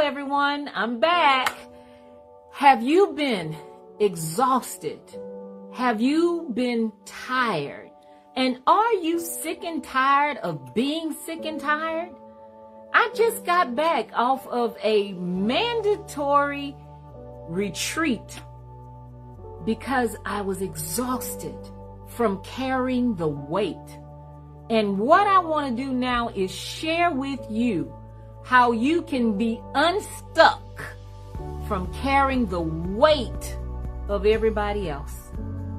everyone, I'm back. Have you been exhausted? Have you been tired? And are you sick and tired of being sick and tired? I just got back off of a mandatory retreat because I was exhausted from carrying the weight. And what I want to do now is share with you how you can be unstuck from carrying the weight of everybody else.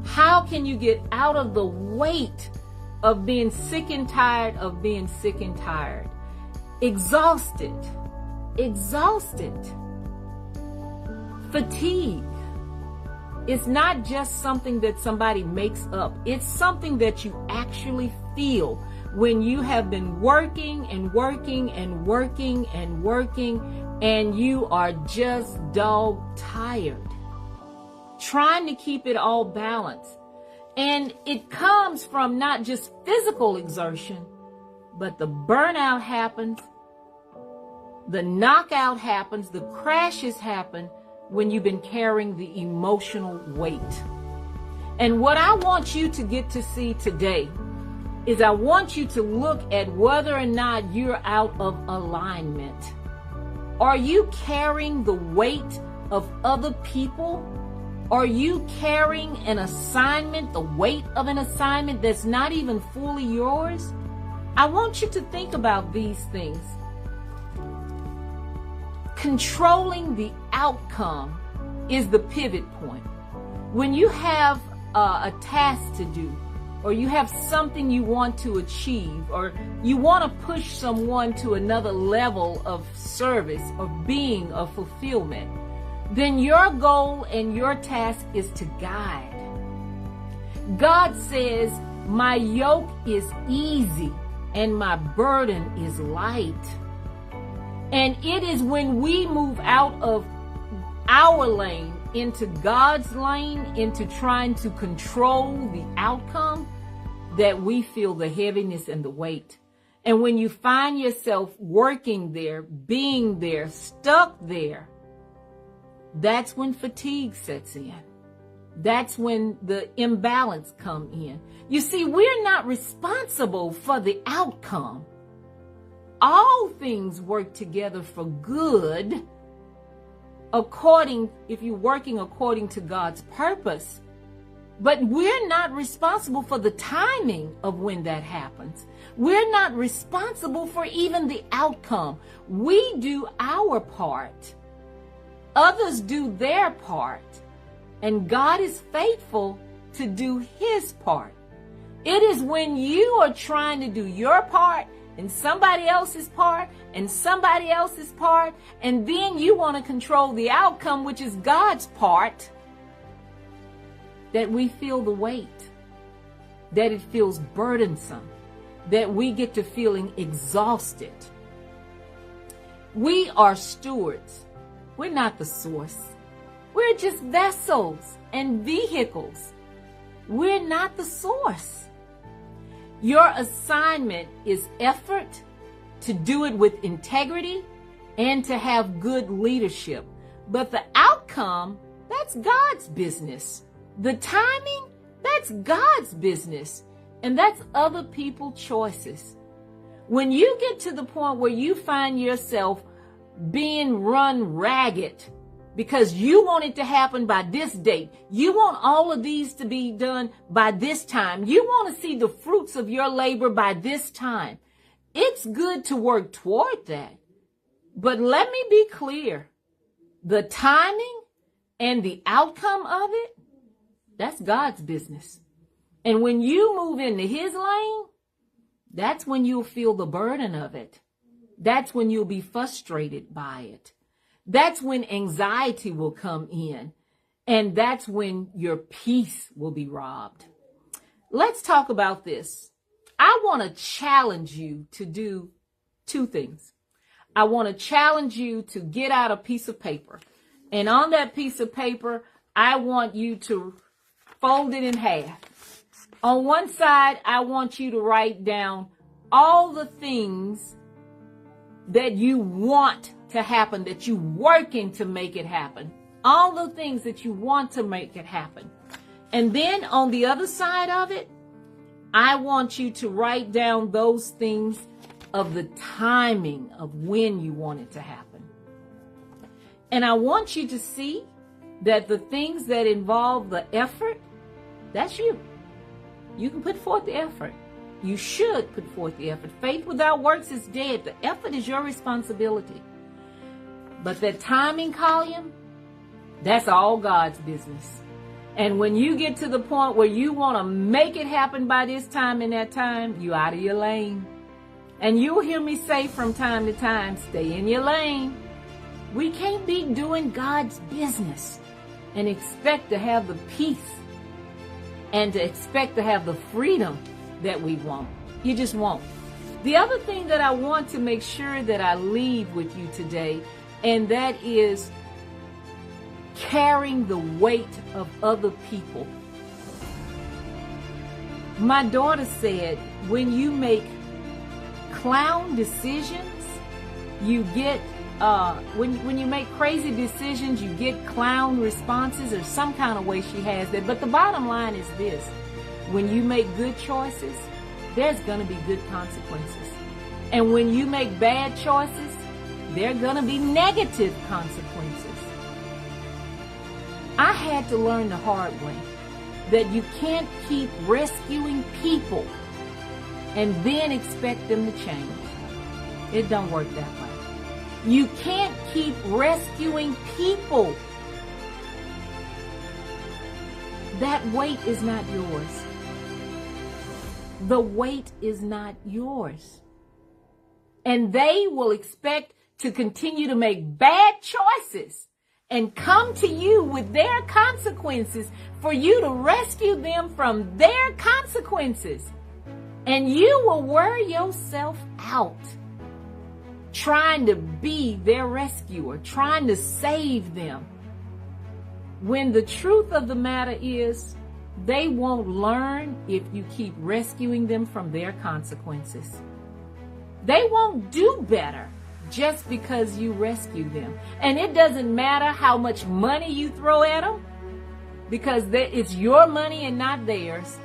How can you get out of the weight of being sick and tired of being sick and tired? Exhausted. Fatigue. It's not just something that somebody makes up. It's something that you actually feel when you have been working and working and working and working and you are just dog tired, trying to keep it all balanced. And it comes from not just physical exertion, but the burnout happens, the knockout happens, the crashes happen when you've been carrying the emotional weight. And what I want you to get to see today is I want you to look at whether or not you're out of alignment. Are you carrying the weight of other people? Are you carrying an assignment, the weight of an assignment that's not even fully yours? I want you to think about these things. Controlling the outcome is the pivot point. When you have a task to do, or you have something you want to achieve, or you want to push someone to another level of service, of being, of fulfillment, then your goal and your task is to guide. God says, my yoke is easy and my burden is light. And it is when we move out of our lane into God's lane, into trying to control the outcome, that we feel the heaviness and the weight. And when you find yourself working there, being there, stuck there, that's when fatigue sets in. That's when the imbalance come in. You see, we're not responsible for the outcome. All things work together for good, if you're working according to God's purpose. But we're not responsible for the timing of when that happens. We're not responsible for even the outcome. We do our part. Others do their part. And God is faithful to do his part. It is when you are trying to do your part and somebody else's part and somebody else's part, and then you want to control the outcome, which is God's part, that we feel the weight, that it feels burdensome, that we get to feeling exhausted. We are stewards. We're not the source. We're just vessels and vehicles. We're not the source. Your assignment is effort, to do it with integrity, and to have good leadership. But the outcome, that's God's business. The timing, that's God's business. And that's other people's choices. When you get to the point where you find yourself being run ragged because you want it to happen by this date, you want all of these to be done by this time, you want to see the fruits of your labor by this time, it's good to work toward that. But let me be clear, the timing and the outcome of it, that's God's business. And when you move into his lane, that's when you'll feel the burden of it. That's when you'll be frustrated by it. That's when anxiety will come in. And that's when your peace will be robbed. Let's talk about this. I want to challenge you to do two things. I want to challenge you to get out a piece of paper. And on that piece of paper, I want you to fold it in half. On one side, I want you to write down all the things that you want to happen, that you're working to make it happen. All the things that you want to make it happen. And then on the other side of it, I want you to write down those things of the timing of when you want it to happen. And I want you to see that the things that involve the effort, that's you. You can put forth the effort. You should put forth the effort. Faith without works is dead. The effort is your responsibility. But that timing column, that's all God's business. And when you get to the point where you want to make it happen by this time and that time, you're out of your lane. And you'll hear me say from time to time, stay in your lane. We can't be doing God's business and expect to have the peace and to expect to have the freedom that we want. You just won't. The other thing that I want to make sure that I leave with you today, and that is carrying the weight of other people. My daughter said, when you make clown decisions, you get when you make crazy decisions, you get clown responses, or some kind of way she has that. But the bottom line is this: when you make good choices, there's going to be good consequences. And when you make bad choices, there are going to be negative consequences. I had to learn the hard way that you can't keep rescuing people and then expect them to change. It don't work that way. You can't keep rescuing people. That weight is not yours. The weight is not yours. And they will expect to continue to make bad choices and come to you with their consequences for you to rescue them from their consequences. And you will wear yourself out trying to be their rescuer, trying to save them. When the truth of the matter is, they won't learn if you keep rescuing them from their consequences. They won't do better just because you rescue them. And it doesn't matter how much money you throw at them, because it's your money and not theirs.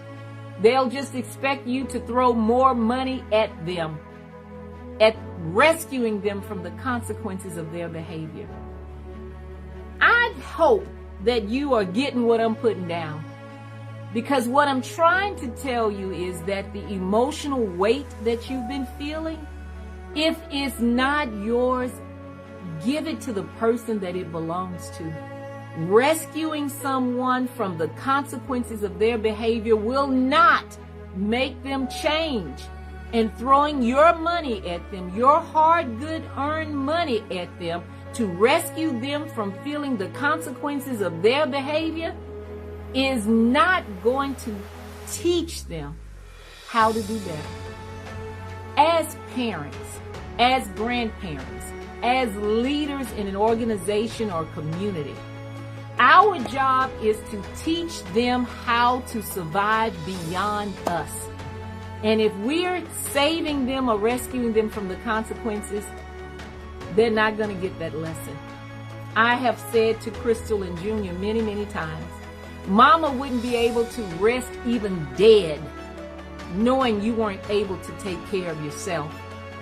They'll just expect you to throw more money at them, at rescuing them from the consequences of their behavior. I hope that you are getting what I'm putting down, because what I'm trying to tell you is that the emotional weight that you've been feeling, if it's not yours, give it to the person that it belongs to. Rescuing someone from the consequences of their behavior will not make them change. And throwing your money at them, your hard, good, earned money at them to rescue them from feeling the consequences of their behavior is not going to teach them how to do better. As parents, as grandparents, as leaders in an organization or community, our job is to teach them how to survive beyond us. And if we're saving them or rescuing them from the consequences, they're not going to get that lesson. I have said to Crystal and Junior many, many times, Mama wouldn't be able to rest even dead knowing you weren't able to take care of yourself,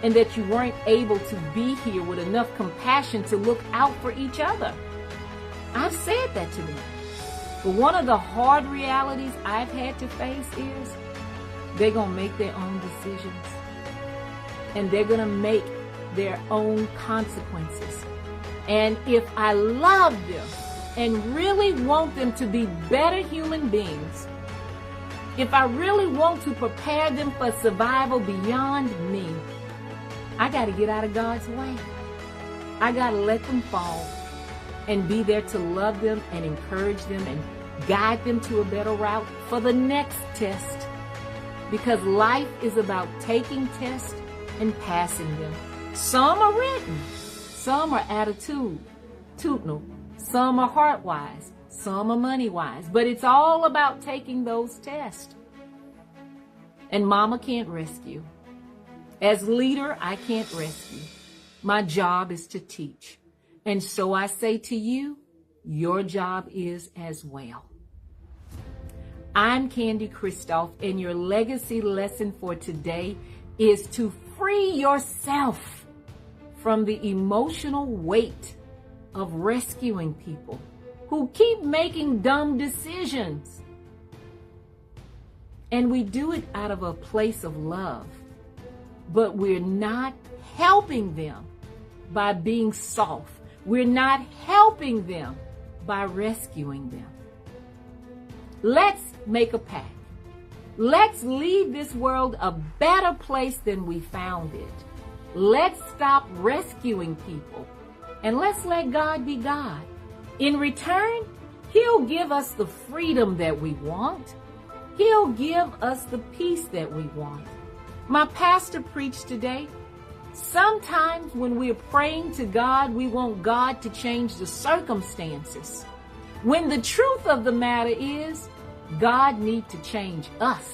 and that you weren't able to be here with enough compassion to look out for each other. I've said that to them. But one of the hard realities I've had to face is they're going to make their own decisions. And they're going to make their own consequences. And if I love them and really want them to be better human beings, if I really want to prepare them for survival beyond me, I got to get out of God's way. I got to let them fall and be there to love them and encourage them and guide them to a better route for the next test. Because life is about taking tests and passing them. Some are written, some are attitudinal, some are heart-wise, some are money-wise. But it's all about taking those tests. And Mama can't rescue. As leader, I can't rescue. My job is to teach. And so I say to you, your job is as well. I'm Candy Christophe, and your legacy lesson for today is to free yourself from the emotional weight of rescuing people who keep making dumb decisions. And we do it out of a place of love, but we're not helping them by being soft. We're not helping them by rescuing them. Let's make a pact. Let's leave this world a better place than we found it. Let's stop rescuing people and let's let God be God. In return, He'll give us the freedom that we want. He'll give us the peace that we want. My pastor preached today. Sometimes when we're praying to God, we want God to change the circumstances, when the truth of the matter is, God needs to change us.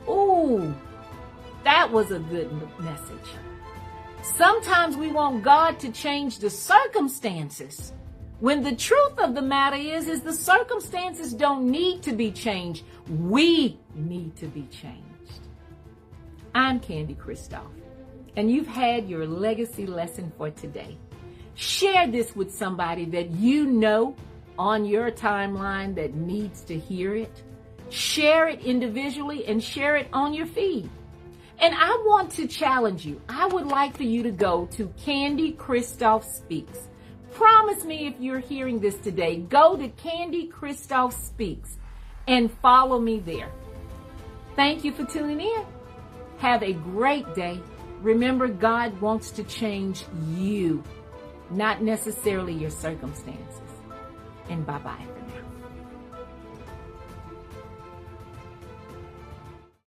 Ooh, that was a good message. Sometimes we want God to change the circumstances, when the truth of the matter is the circumstances don't need to be changed. We need to be changed. I'm Candy Christophe, and you've had your legacy lesson for today. Share this with somebody that you know on your timeline that needs to hear it. Share it individually and share it on your feed. And I want to challenge you. I would like for you to go to Candy Christophe Speaks. Promise me if you're hearing this today, go to Candy Christophe Speaks and follow me there. Thank you for tuning in. Have a great day. Remember, God wants to change you, not necessarily your circumstances. And bye-bye for now.